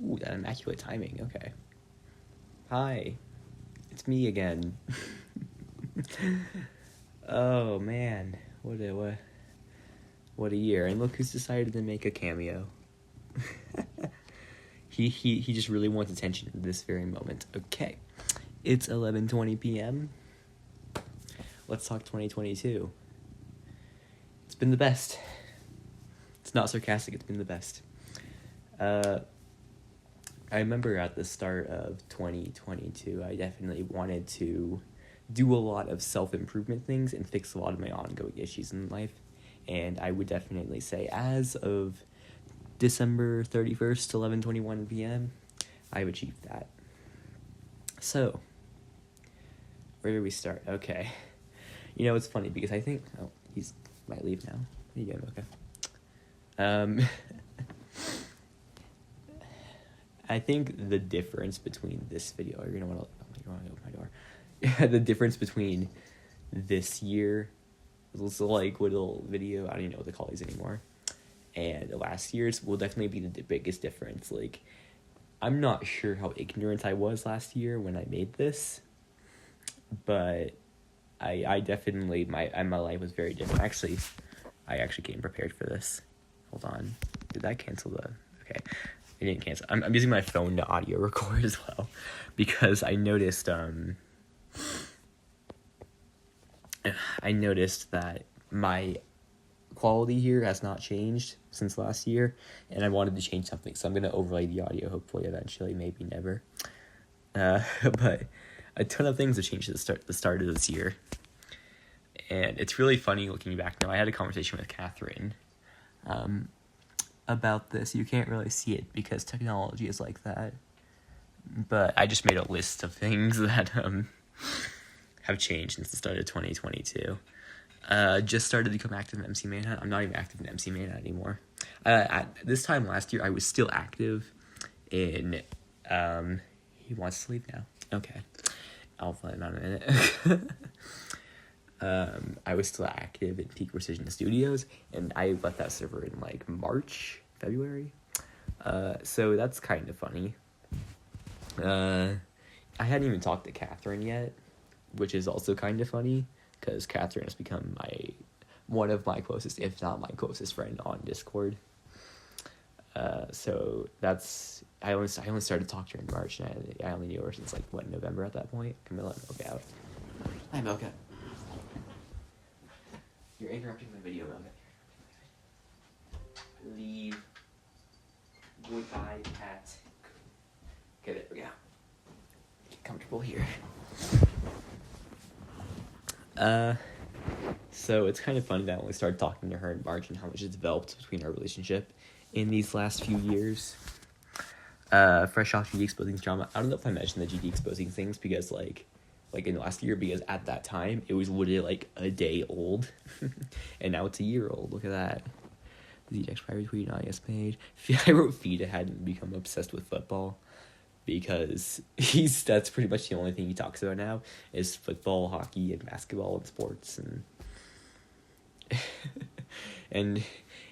Ooh, that immaculate timing. Okay. Hi, it's me again. Oh man, what a year! And look who's decided to make a cameo. he just really wants attention at this very moment. Okay, it's 11:20 p.m. Let's talk 2022. It's been the best. It's not sarcastic. It's been the best. I remember at the start of 2022, I definitely wanted to do a lot of self-improvement things and fix a lot of my ongoing issues in life. And I would definitely say as of December 31st, 11:21 p.m., I've achieved that. So, where do we start? Okay. You know, it's funny because I think... Oh, he's might leave now. How you doing? Okay. I think the difference between this video... You're going to want to open my door. The difference between this year... This like little video... I don't even know what to call these anymore. And last year's will definitely be the biggest difference. Like, I'm not sure how ignorant I was last year when I made this, but I definitely my life was very different. Actually, I actually came prepared for this. Hold on, did that cancel the? Okay, it didn't cancel. I'm using my phone to audio record as well, because I noticed that my quality here has not changed since last year, and I wanted to change something, so I'm going to overlay the audio, hopefully, eventually, maybe never. But a ton of things have changed at the start of this year, and it's really funny looking back now. I had a conversation with Catherine about this. You can't really see it because technology is like that, but I just made a list of things that have changed since the start of 2022. Just started to become active in MC Manhunt. I'm not even active in MC Manhunt anymore. At this time last year, I was still active in... he wants to leave now. Okay. I'll find him out in a minute. I was still active in Peak Precision Studios, and I left that server in, like, February. So that's kind of funny. I hadn't even talked to Catherine yet, which is also kind of funny, because Catherine has become one of my closest, if not my closest friend on Discord. So that's... I only started talking to her in March, and I only knew her since, November at that point. Camilla, Milka out. Hi, Milka. You're interrupting my video, Milka. Leave. Goodbye, cat. Okay, there we go. Get comfortable here. So it's kind of funny that when we started talking to her in March and how much has developed between our relationship in these last few years. Fresh off GD exposing drama. I don't know if I mentioned the GD exposing things because like in the last year, because at that time it was literally a day old, and now it's a year old. Look at that. The ZDX prior tweet on yes page. I wrote Fida hadn't become obsessed with football, because that's pretty much the only thing he talks about now is football, hockey, and basketball and sports. And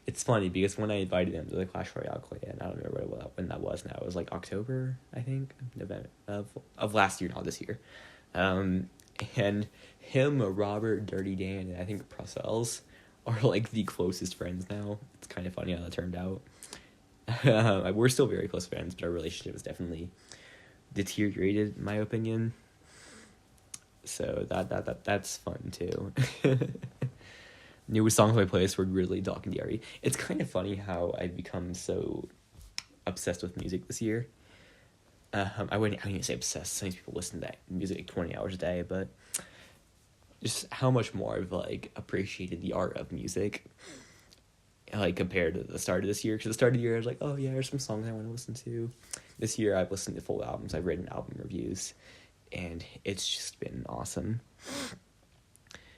it's funny because when I invited him to the Clash Royale clan, I don't remember when that was now. It was October, I think, November of last year, not this year. And him, Robert, Dirty Dan, and I think Brussels are the closest friends now. It's kind of funny how that turned out. We're still very close friends, but our relationship has definitely deteriorated, in my opinion. So that's fun too. Newest songs I play is we're really talking to Ari. It's kind of funny how I've become so obsessed with music this year. I wouldn't even say obsessed. Some people listen to music 20 hours a day, but just how much more I've appreciated the art of music, compared to the start of this year. Because at the start of the year I was like, oh yeah, there's some songs I want to listen to. This year I've listened to full albums. I've written album reviews, and it's just been awesome.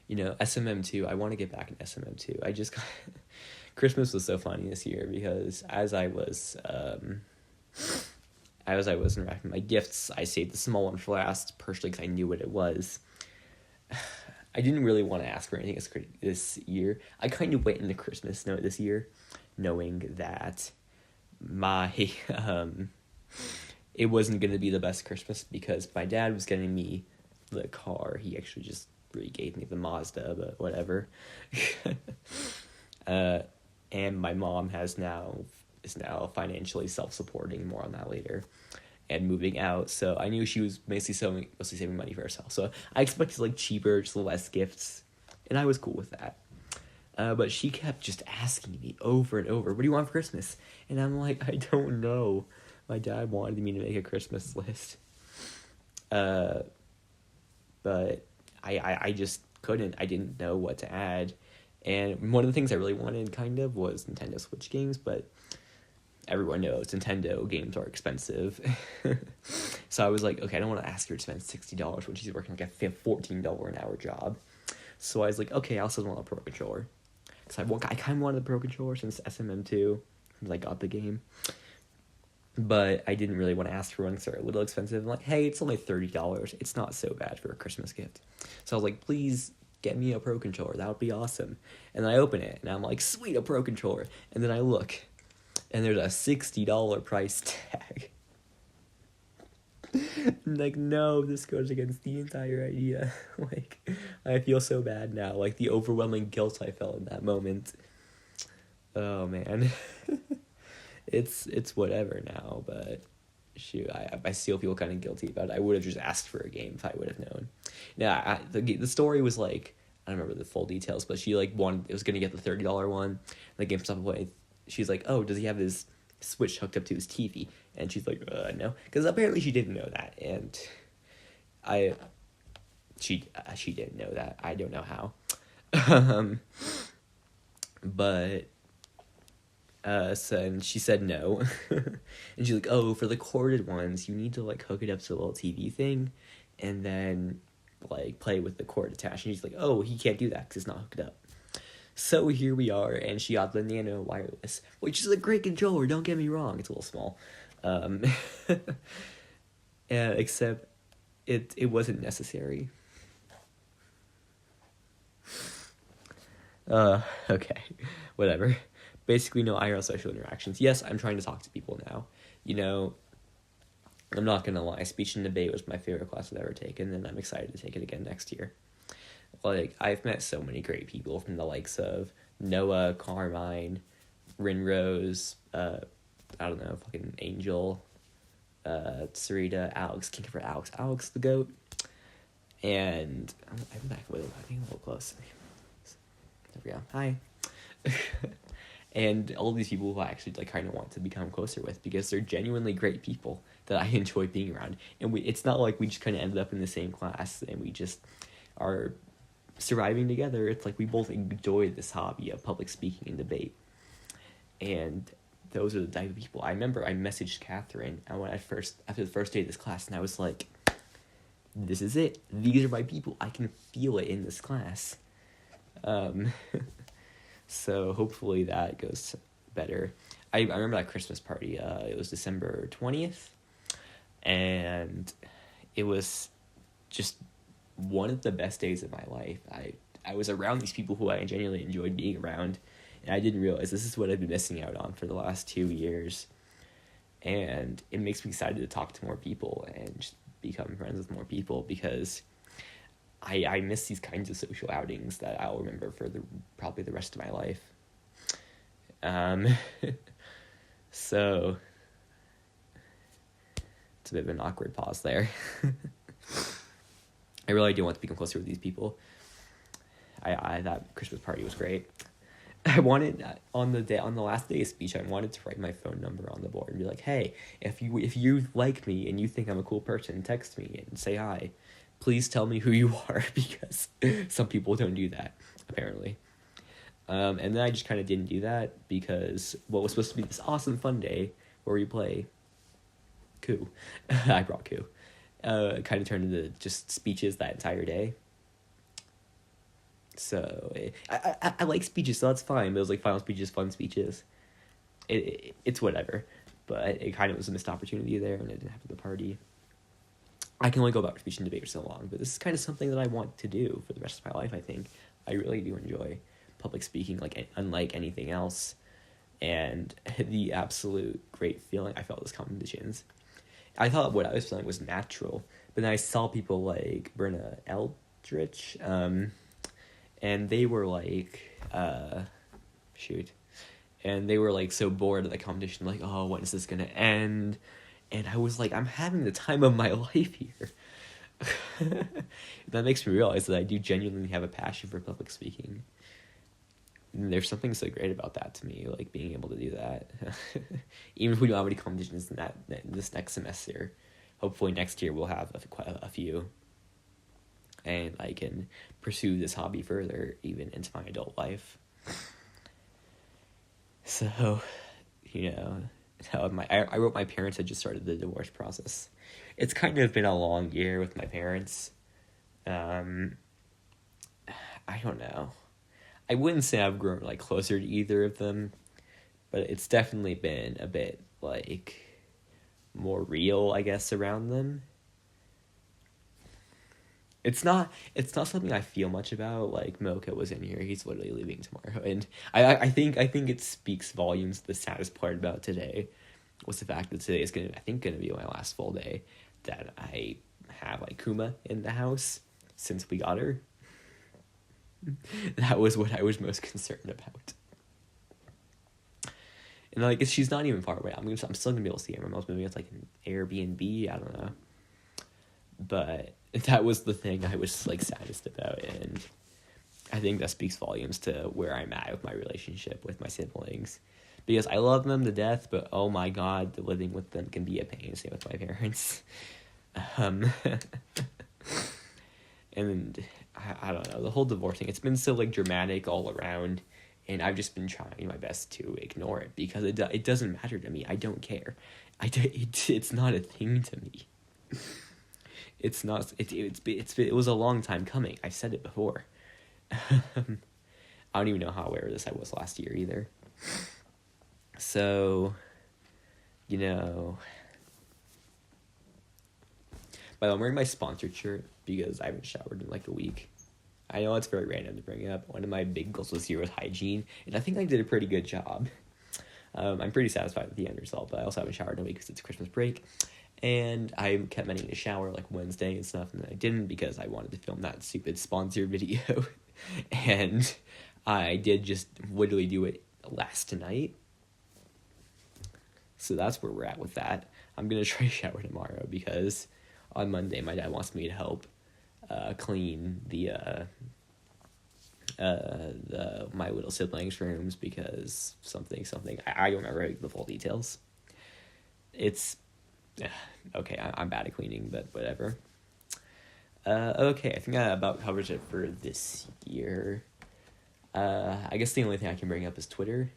SMM2, I want to get back in SMM2. I just got... Christmas was so funny this year because as I was unwrapping my gifts, I saved the small one for last, partially because I knew what it was. I didn't really want to ask for anything this year. I kind of went into Christmas this year knowing that my It wasn't going to be the best Christmas because my dad was getting me the car. He actually just re-gave me the Mazda, but whatever. And my mom is now financially self-supporting, more on that later, and moving out. So I knew she was mostly saving money for herself. So I expected like cheaper, just less gifts, and I was cool with that. But she kept just asking me over and over, what do you want for Christmas? And I'm like, I don't know. My dad wanted me to make a Christmas list. But I just couldn't. I didn't know what to add. And one of the things I really wanted, kind of, was Nintendo Switch games, but everyone knows Nintendo games are expensive. So I was like, okay, I don't want to ask her to spend $60 when she's working like a $14 an hour job. So I was like, okay, I also want a Pro Controller. Because I kind of wanted the Pro Controller since SMM2, since I got the game. But I didn't really want to ask for one because they're a little expensive. I'm like, hey, it's only $30. It's not so bad for a Christmas gift. So I was like, please get me a Pro Controller. That would be awesome. And then I open it, and I'm like, sweet, a Pro Controller. And then I look, and there's a $60 price tag. I'm like, no, this goes against the entire idea. Like, I feel so bad now. Like, the overwhelming guilt I felt in that moment. Oh, man. It's whatever now, but shoot, I still feel kind of guilty about it. I would have just asked for a game if I would have known. Now, the story was like, I don't remember the full details, but she like was gonna get the $30 one. The game stopped away. She's like, oh, does he have his Switch hooked up to his TV? And she's like, no, because apparently she didn't know that, and she didn't know that. I don't know how, but. So, and she said no. And she's like, oh, for the corded ones, you need to, like, hook it up to the little TV thing, and then, like, play with the cord attached. And she's like, oh, he can't do that because it's not hooked up. So here we are, and she got the Nano Wireless, which is a great controller, don't get me wrong. It's a little small. Except it wasn't necessary. Okay. Whatever. Basically, no IRL social interactions. Yes, I'm trying to talk to people now. You know, I'm not going to lie. Speech and debate was my favorite class I've ever taken, and I'm excited to take it again next year. Like, I've met so many great people from the likes of Noah, Carmine, Rinrose, I don't know, fucking Angel, Sarita, Alex, can't for Alex the GOAT. And I'm back with him. I think I'm a little close. There we go. Hi. And all these people who I actually like kind of want to become closer with because they're genuinely great people that I enjoy being around. And it's not like we just kind of ended up in the same class and we just are surviving together. It's like we both enjoy this hobby of public speaking and debate. And those are the type of people. I remember I messaged Catherine after the first day of this class, and I was like, this is it. These are my people. I can feel it in this class. So hopefully that goes better. I remember that Christmas party. It was December 20th. And it was just one of the best days of my life. I was around these people who I genuinely enjoyed being around. And I didn't realize this is what I've been missing out on for the last 2 years. And it makes me excited to talk to more people and just become friends with more people because I miss these kinds of social outings that I'll remember for probably the rest of my life. So it's a bit of an awkward pause there. I really do want to become closer with these people. I that Christmas party was great. I wanted on the last day of speech, I wanted to write my phone number on the board and be like, hey, if you like me and you think I'm a cool person, text me and say hi. Please tell me who you are, because some people don't do that, apparently. And then I just kind of didn't do that, because what was supposed to be this awesome fun day where we play Coup. I brought Coup. Kind of turned into just speeches that entire day. So, I like speeches, so that's fine. But it was like final speeches, fun speeches. It's whatever. But it kind of was a missed opportunity there, and it didn't happen at the party. I can only go about speech and debate for so long, but this is kind of something that I want to do for the rest of my life, I think. I really do enjoy public speaking, like unlike anything else. and the absolute great feeling I felt those competitions. I thought what I was feeling was natural, but then I saw people like Brenna Eldridge, and they were like, and they were like so bored of the competition, like, oh, when is this gonna end? And I was like, I'm having the time of my life here. That makes me realize that I do genuinely have a passion for public speaking. And there's something so great about that to me, like being able to do that. Even if we don't have any competitions in this next semester, hopefully next year we'll have quite a few. And I can pursue this hobby further, even into my adult life. So, I wrote my parents had just started the divorce process. It's kind of been a long year with my parents. I don't know. I wouldn't say I've grown like closer to either of them, but it's definitely been a bit like more real, I guess, around them. It's not something I feel much about. Like Mocha was in here; he's literally leaving tomorrow, and I think it speaks volumes. The saddest part about today was the fact that today is gonna be my last full day that I have like Kuma in the house since we got her. That was what I was most concerned about. And like, she's not even far away. I'm still gonna be able to see her. My mom's moving. It's like an Airbnb. I don't know. But that was the thing I was like saddest about, and I think that speaks volumes to where I'm at with my relationship with my siblings, because I love them to death, but oh my god, the living with them can be a pain. Same with my parents. And I don't know, the whole divorce thing, it's been so like dramatic all around, and I've just been trying my best to ignore it because it doesn't matter to me. I don't care. It's not a thing to me. It's not. It was a long time coming. I said it before. I don't even know how aware of this I was last year either. So, by the way, I'm wearing my sponsored shirt because I haven't showered in like a week. I know it's very random to bring up. One of my big goals this year was hygiene, and I think I did a pretty good job. I'm pretty satisfied with the end result, but I also haven't showered in a week because it's Christmas break. And I kept meaning to shower like Wednesday and stuff, and then I didn't because I wanted to film that stupid sponsor video. And I did just literally do it last night. So that's where we're at with that. I'm going to try to shower tomorrow because on Monday my dad wants me to help clean the my little siblings' rooms because something. I don't remember the full details. It's okay, I'm bad at cleaning, but whatever. Okay, I think that about covers it for this year. I guess the only thing I can bring up is Twitter.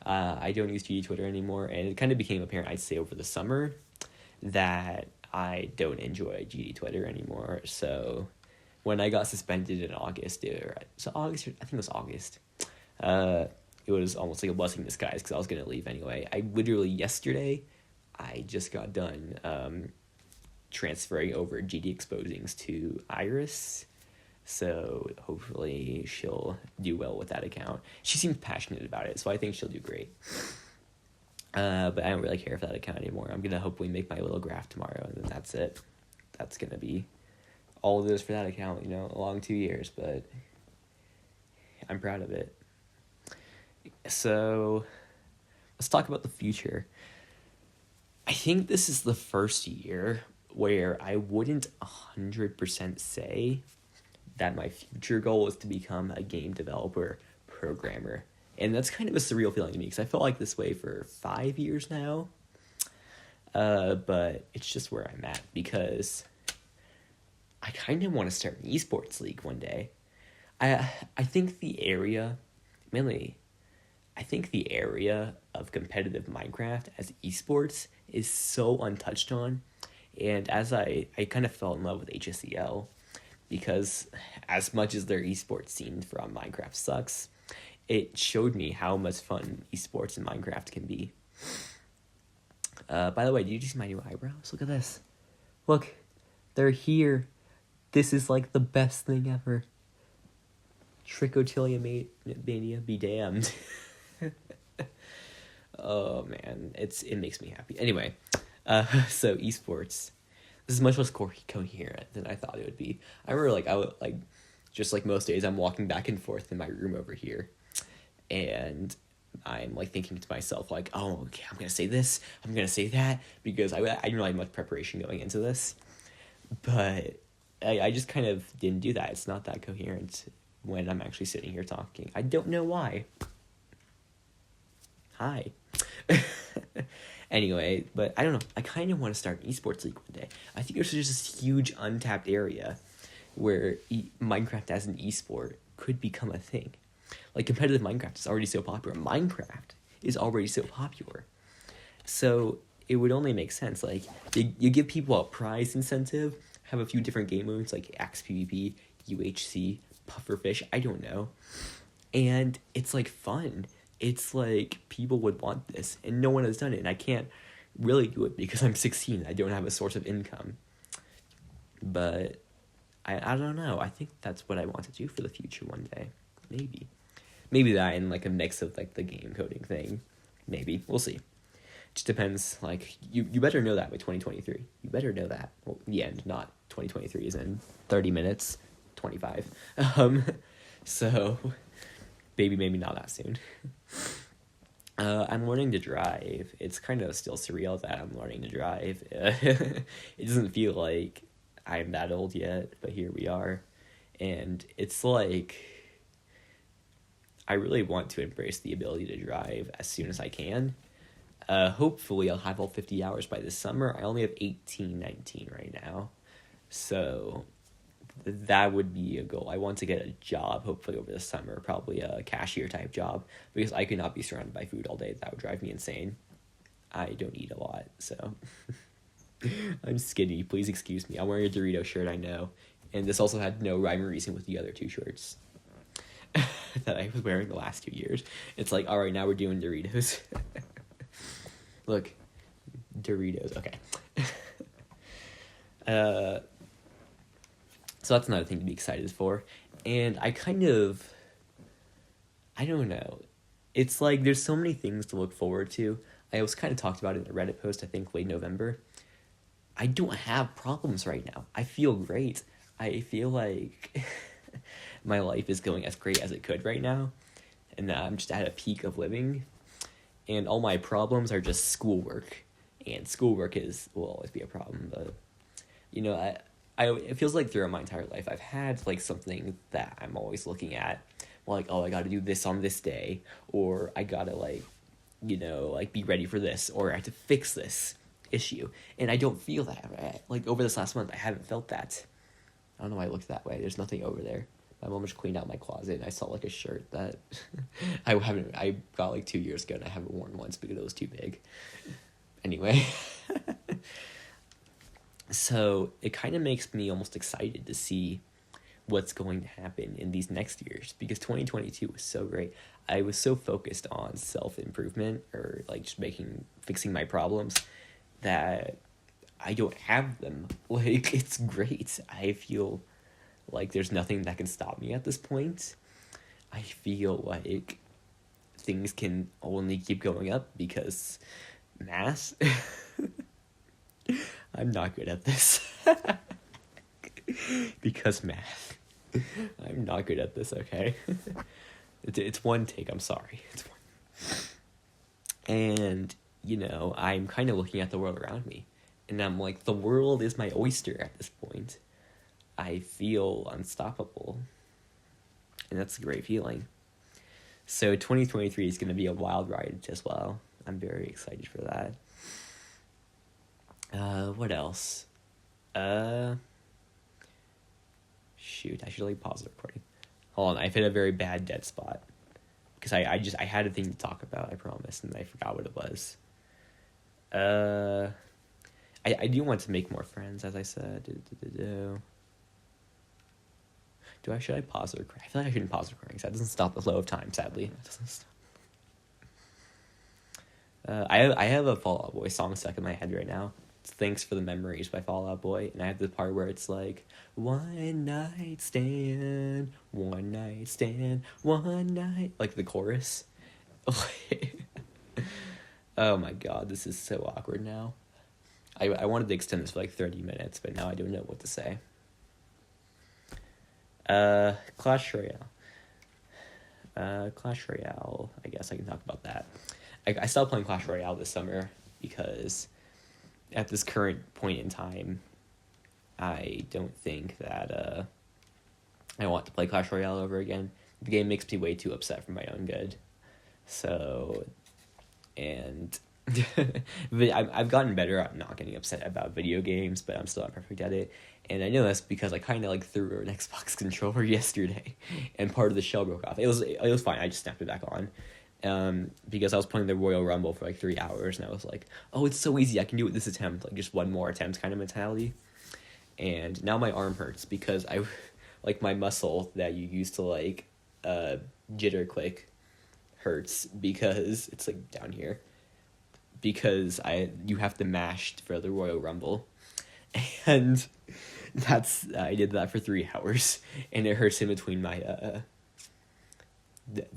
I don't use GD Twitter anymore, and it kind of became apparent, I'd say, over the summer that I don't enjoy GD Twitter anymore. So when I got suspended in August, I think it was August, it was almost like a blessing in disguise because I was going to leave anyway. I literally, yesterday, I just got done transferring over GD Exposings to Iris, so hopefully she'll do well with that account. She seems passionate about it, so I think she'll do great. But I don't really care for that account anymore. I'm gonna hopefully make my little graph tomorrow, and then that's it. That's gonna be all it is for that account, a long 2 years, but I'm proud of it. So let's talk about the future. I think this is the first year where I wouldn't 100% say that my future goal is to become a game developer programmer. And that's kind of a surreal feeling to me because I felt like this way for 5 years now. But it's just where I'm at because I kind of want to start an esports league one day. I think the area of competitive Minecraft as esports is so untouched on. And as I kind of fell in love with HSEL because as much as their esports scene from Minecraft sucks, it showed me how much fun esports in Minecraft can be. By the way, did you see my new eyebrows? Look at this. Look, they're here. This is like the best thing ever. Trichotillomania be damned. Oh man, it makes me happy. Anyway, so esports. This is much less coherent than I thought it would be. I remember like I would like, just like most days, I'm walking back and forth in my room over here, and I'm like thinking to myself like, oh, okay, I'm gonna say this, I'm gonna say that, because I didn't really have much preparation going into this, but I just kind of didn't do that. It's not that coherent when I'm actually sitting here talking. I don't know why. Hi. Anyway, but I don't know. I kind of want to start an esports league one day. I think there's just this huge untapped area where Minecraft as an esport could become a thing. Like, competitive Minecraft is already so popular. Minecraft is already so popular. So it would only make sense. Like, you give people a prize incentive, have a few different game modes like Axe PvP, UHC, Pufferfish, I don't know. And it's like fun. It's like people would want this, and no one has done it, and I can't really do it because I'm 16. I don't have a source of income. But I don't know. I think that's what I want to do for the future one day. Maybe that and like a mix of like the game coding thing. Maybe. We'll see. Just depends. Like, you better know that by 2023. You better know that. Well, the end, not 2023 is in 30 minutes, 25. So maybe not that soon. I'm learning to drive. It's kind of still surreal that I'm learning to drive. It doesn't feel like I'm that old yet, but here we are. And it's like, I really want to embrace the ability to drive as soon as I can. Hopefully I'll have all 50 hours by this summer. I only have 18, 19 right now. So that would be a goal. I want to get a job, hopefully over the summer, probably a cashier type job, because I could not be surrounded by food all day. That would drive me insane. I don't eat a lot, so I'm skinny. Please excuse me. I'm wearing a Dorito shirt, I know. And this also had no rhyme or reason with the other two shirts that I was wearing the last 2 years. It's like, all right, now we're doing Doritos. Look, Doritos, okay. So that's another thing to be excited for. And I don't know. It's like there's so many things to look forward to. I was kind of talked about it in a Reddit post, I think late November. I don't have problems right now. I feel great. I feel like my life is going as great as it could right now. And I'm just at a peak of living. And all my problems are just schoolwork. And schoolwork will always be a problem. But, you know, it feels like throughout my entire life, I've had, like, something that I'm always looking at. Like, oh, I gotta do this on this day. Or I gotta, like, you know, like, be ready for this. Or I have to fix this issue. And I don't feel that. Right? Like, over this last month, I haven't felt that. I don't know why I looked that way. There's nothing over there. My mom just cleaned out my closet, and I saw, like, a shirt that I got, like, 2 years ago, and I haven't worn once because it was too big. Anyway. So it kind of makes me almost excited to see what's going to happen in these next years, because 2022 was so great. I was so focused on self-improvement, or like just fixing my problems, that I don't have them. Like, it's great. I feel like there's nothing that can stop me at this point. I feel like things can only keep going up because math. I'm not good at this. Because math. I'm not good at this, okay? It's one take, I'm sorry. It's one. And, you know, I'm kind of looking at the world around me. And I'm like, the world is my oyster at this point. I feel unstoppable. And that's a great feeling. So 2023 is going to be a wild ride as well. I'm very excited for that. What else? Shoot, I should like pause the recording. Hold on, I've hit a very bad dead spot. Because I had a thing to talk about, I promise, and I forgot what it was. I do want to make more friends, as I said. Should I pause the recording? I feel like I shouldn't pause the recording, because that doesn't stop the flow of time, sadly. It doesn't stop. I have a Fall Out Boy song stuck in my head right now. It's Thanks for the Memories by Fall Out Boy, and I have the part where it's like, one night stand, one night stand, one night, like the chorus. Oh my god, this is so awkward now. I wanted to extend this for like 30 minutes, but now I don't know what to say. Clash Royale. Clash Royale, I guess I can talk about that. I stopped playing Clash Royale this summer because at this current point in time, I don't think that I want to play Clash Royale over again. The game makes me way too upset for my own good. So, and but I've gotten better at not getting upset about video games, but I'm still not perfect at it. And I know that's because I kind of like threw an Xbox controller yesterday, and part of the shell broke off. It was fine. I just snapped it back on, because I was playing the Royal Rumble for like 3 hours, and I was like, oh, it's so easy. I can do it this attempt, like just one more attempt kind of mentality. And now my arm hurts because I, like my muscle that you use to like, jitter click, hurts because it's like down here. Because you have to mash for the Royal Rumble, and I did that for 3 hours, and it hurts in between my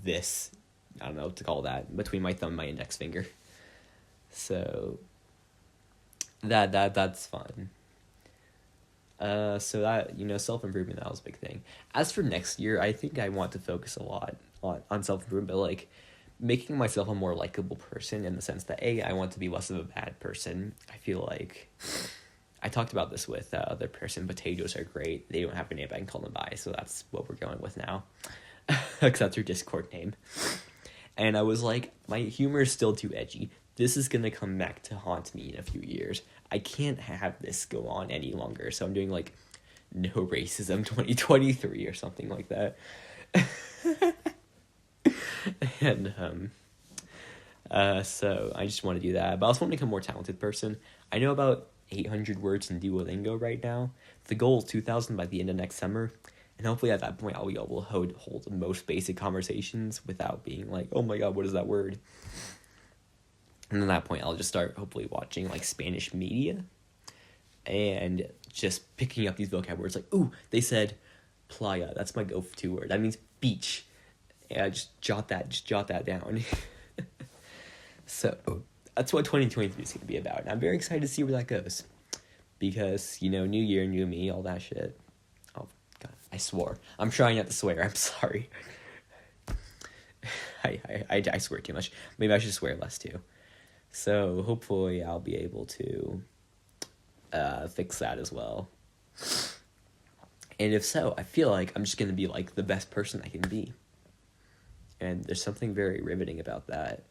this, I don't know what to call that, between my thumb and my index finger. So that's fun. So that, self-improvement, that was a big thing. As for next year, I think I want to focus a lot on self-improvement, but like making myself a more likable person, in the sense that I want to be less of a bad person. I feel like I talked about this with other person. Potatoes are great. They don't have a name, but I can call them by. So that's what we're going with now. Because that's her Discord name. And I was like, my humor is still too edgy. This is going to come back to haunt me in a few years. I can't have this go on any longer. So I'm doing like no racism 2023 or something like that. And so I just want to do that. But I also want to become a more talented person. I know about 800 words in Duolingo right now. The goal is 2,000 by the end of next summer. And hopefully at that point I'll be able to hold the most basic conversations without being like, oh my god, what is that word? And at that point I'll just start hopefully watching like Spanish media and just picking up these vocab words like, ooh, they said playa. That's my go-to word. That means beach. Yeah, just jot that down. So that's what 2023 is going to be about. And I'm very excited to see where that goes. Because, new year, new me, all that shit. Oh, God, I swore. I'm trying not to swear. I'm sorry. I swear too much. Maybe I should swear less too. So hopefully I'll be able to fix that as well. And if so, I feel like I'm just going to be like the best person I can be. And there's something very riveting about that.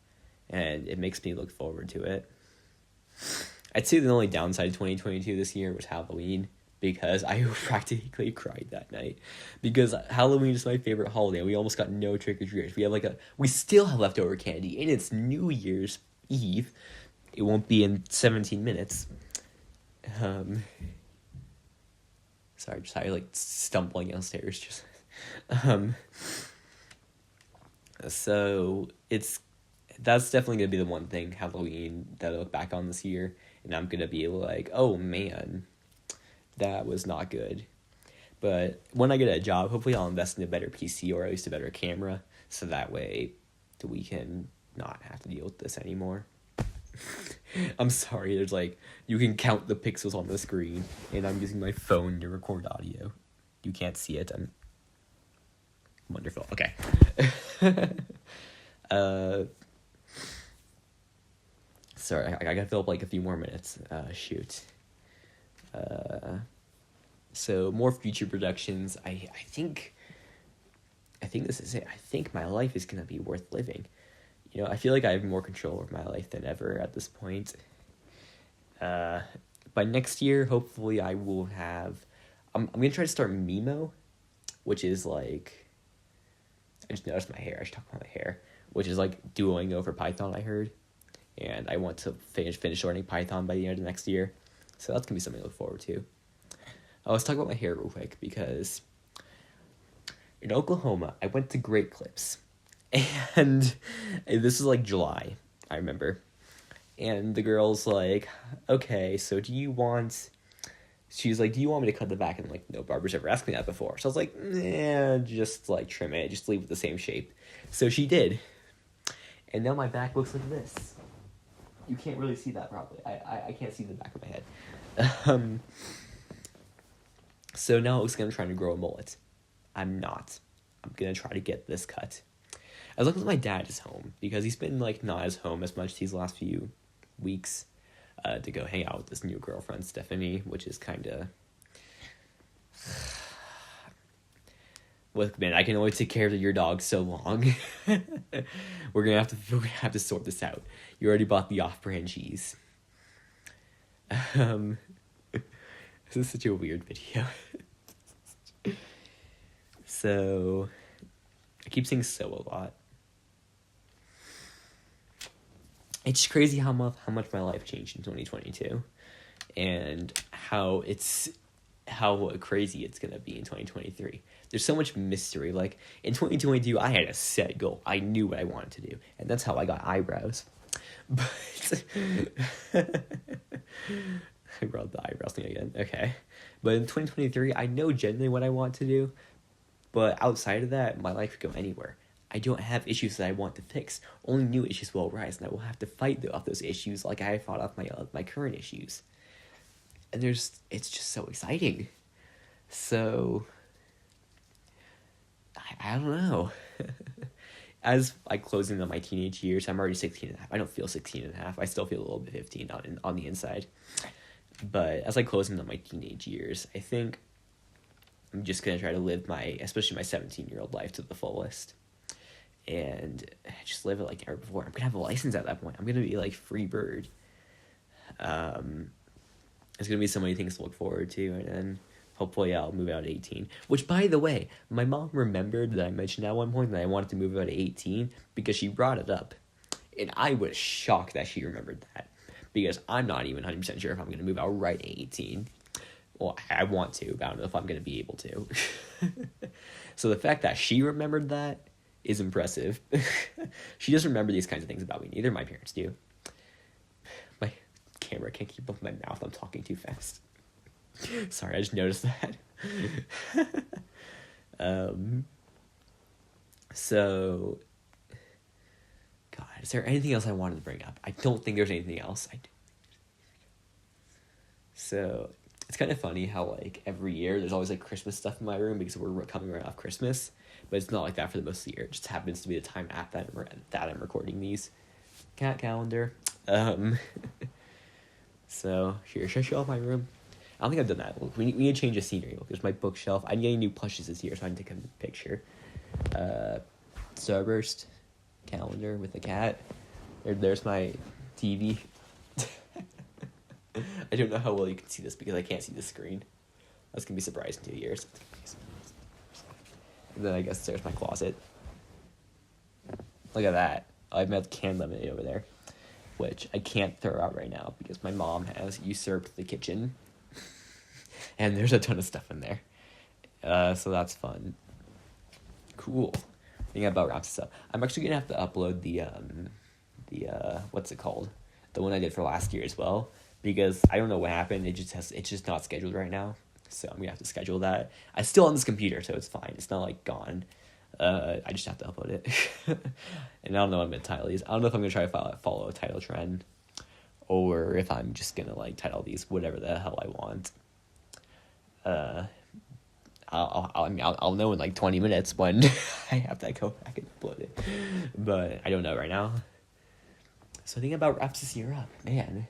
And it makes me look forward to it. I'd say the only downside of 2022 this year was Halloween. Because I practically cried that night. Because Halloween is my favorite holiday. We almost got no trick-or-treaters. We still have leftover candy. And it's New Year's Eve. It won't be in 17 minutes. Sorry, just I like stumbling downstairs. Just So that's definitely gonna be the one thing, Halloween, that I look back on this year, and I'm gonna be like, oh man, that was not good. But when I get a job, hopefully I'll invest in a better PC or at least a better camera, so that way we can not have to deal with this anymore. I'm sorry, there's like, you can count the pixels on the screen, and I'm using my phone to record audio. You can't see it. I'm wonderful. Okay. Sorry, I gotta fill up like a few more minutes. Shoot. So more future productions. I think this is it. I think my life is gonna be worth living. I feel like I have more control over my life than ever at this point. By next year, hopefully I will have... I'm gonna try to start Mimo, which is like... I just noticed my hair. I should talk about my hair. Which is like Duolingo for Python, I heard. And I want to finish learning Python by the end of next year. So that's going to be something to look forward to. Let's talk about my hair real quick, because in Oklahoma, I went to Great Clips. And this is like July, I remember. And the girl's like, okay, so she's like, do you want me to cut the back? And like, no barber's ever asked me that before. So I was like, nah, just like trim it, just leave it the same shape. So she did. And now my back looks like this. You can't really see that probably. I can't see the back of my head. So now I'm trying to grow a mullet. I'm not. I'm gonna try to get this cut. As long as my dad is home, because he's been like not as home as much these last few weeks, to go hang out with this new girlfriend Stephanie, which is kind of. Look, man, I can only take care of your dog so long. we're gonna have to sort this out. You already bought the off-brand cheese. This is such a weird video. So, I keep saying so a lot. It's crazy how much my life changed in 2022, and how crazy it's gonna be in 2023. There's so much mystery. Like in 2022, I had a set goal. I knew what I wanted to do, and that's how I got eyebrows. But I brought the eyebrows thing again. Okay, but in 2023, I know generally what I want to do, but outside of that, my life could go anywhere. I don't have issues that I want to fix. Only new issues will arise, and I will have to fight off those issues like I fought off my current issues. And it's just so exciting. So, I don't know. As I close into my teenage years, I'm already 16 and a half. I don't feel 16 and a half. I still feel a little bit 15 on the inside. But as I close into my teenage years, I think I'm just going to try to live especially my 17-year-old life to the fullest. And just live it like never before. I'm going to have a license at that point. I'm going to be like free bird. There's going to be so many things to look forward to. And then hopefully I'll move out at 18. Which, by the way, my mom remembered that I mentioned at one point that I wanted to move out at 18 because she brought it up. And I was shocked that she remembered that. Because I'm not even 100% sure if I'm going to move out right at 18. Well, I want to, but I don't know if I'm going to be able to. So the fact that she remembered that is impressive. She doesn't remember these kinds of things about me. Neither my parents do. My camera can't keep up my mouth. I'm talking too fast. Sorry, I just noticed that. So, God, is there anything else I wanted to bring up? I don't think there's anything else. So, it's kind of funny how, like, every year there's always, like, Christmas stuff in my room because we're coming right off Christmas. But it's not like that for the most of the year. It just happens to be the time at that I'm recording these. Cat calendar. So, here, should I show off my room? I don't think I've done that. Look, we need to change the scenery. Look, there's my bookshelf. I'm getting new plushes this year, so I need to take a picture. Starburst calendar with a cat. There's my TV. I don't know how well you can see this because I can't see the screen. That's going to be surprising in 2 years. And then I guess there's my closet. Look at that. I've got can lemonade over there, which I can't throw out right now because my mom has usurped the kitchen. And there's a ton of stuff in there. So that's fun. Cool. I think that about wraps this up. I'm actually going to have to upload the what's it called? The one I did for last year as well. Because I don't know what happened. It's just not scheduled right now. So I'm going to have to schedule that. It's still on this computer, so it's fine. It's not, like, gone. I just have to upload it. And I don't know what I'm going to title these. I don't know if I'm going to try to follow a title trend. Or if I'm just going to, like, title these whatever the hell I want. I'll know in, like, 20 minutes when I have to go back and upload it. But I don't know right now. So I think about wraps this year up. Man.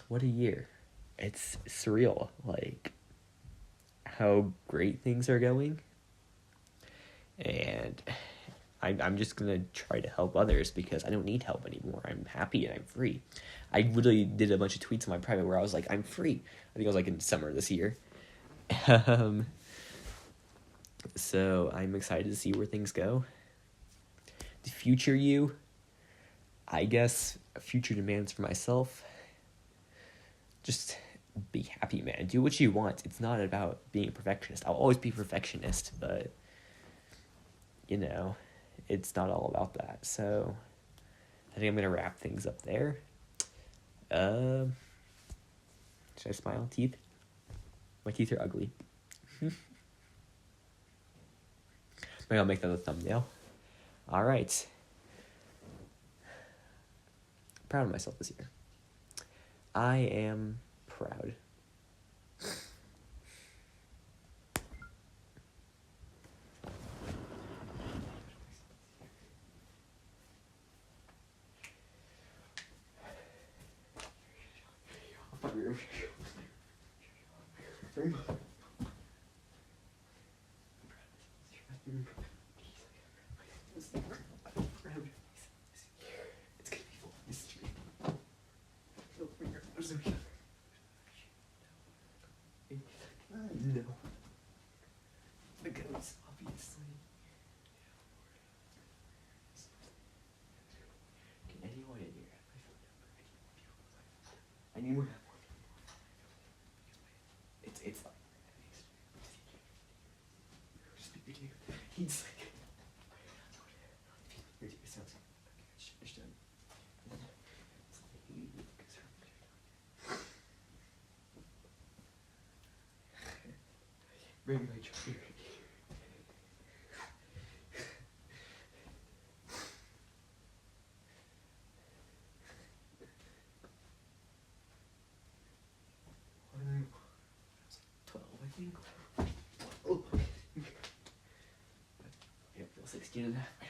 What a year. It's surreal, like, how great things are going. And I'm just going to try to help others because I don't need help anymore. I'm happy and I'm free. I literally did a bunch of tweets on my private where I was like, I'm free. I think it was like in summer this year. So I'm excited to see where things go. The future you, I guess, future demands for myself. Just be happy, man. Do what you want. It's not about being a perfectionist. I'll always be a perfectionist, but, you know, it's not all about that. So, I think I'm going to wrap things up there. Should I smile? Teeth? My teeth are ugly. Maybe I'll make that a thumbnail. Alright. proud of myself this year. I am proud. No. Because obviously. Can anyone in here have my phone number? I need more. It's like. Speaker two. He's like. Speaker two sounds like. Understood. Bring my charger. One, 12, I think. Oh. Yep, 16 and a half.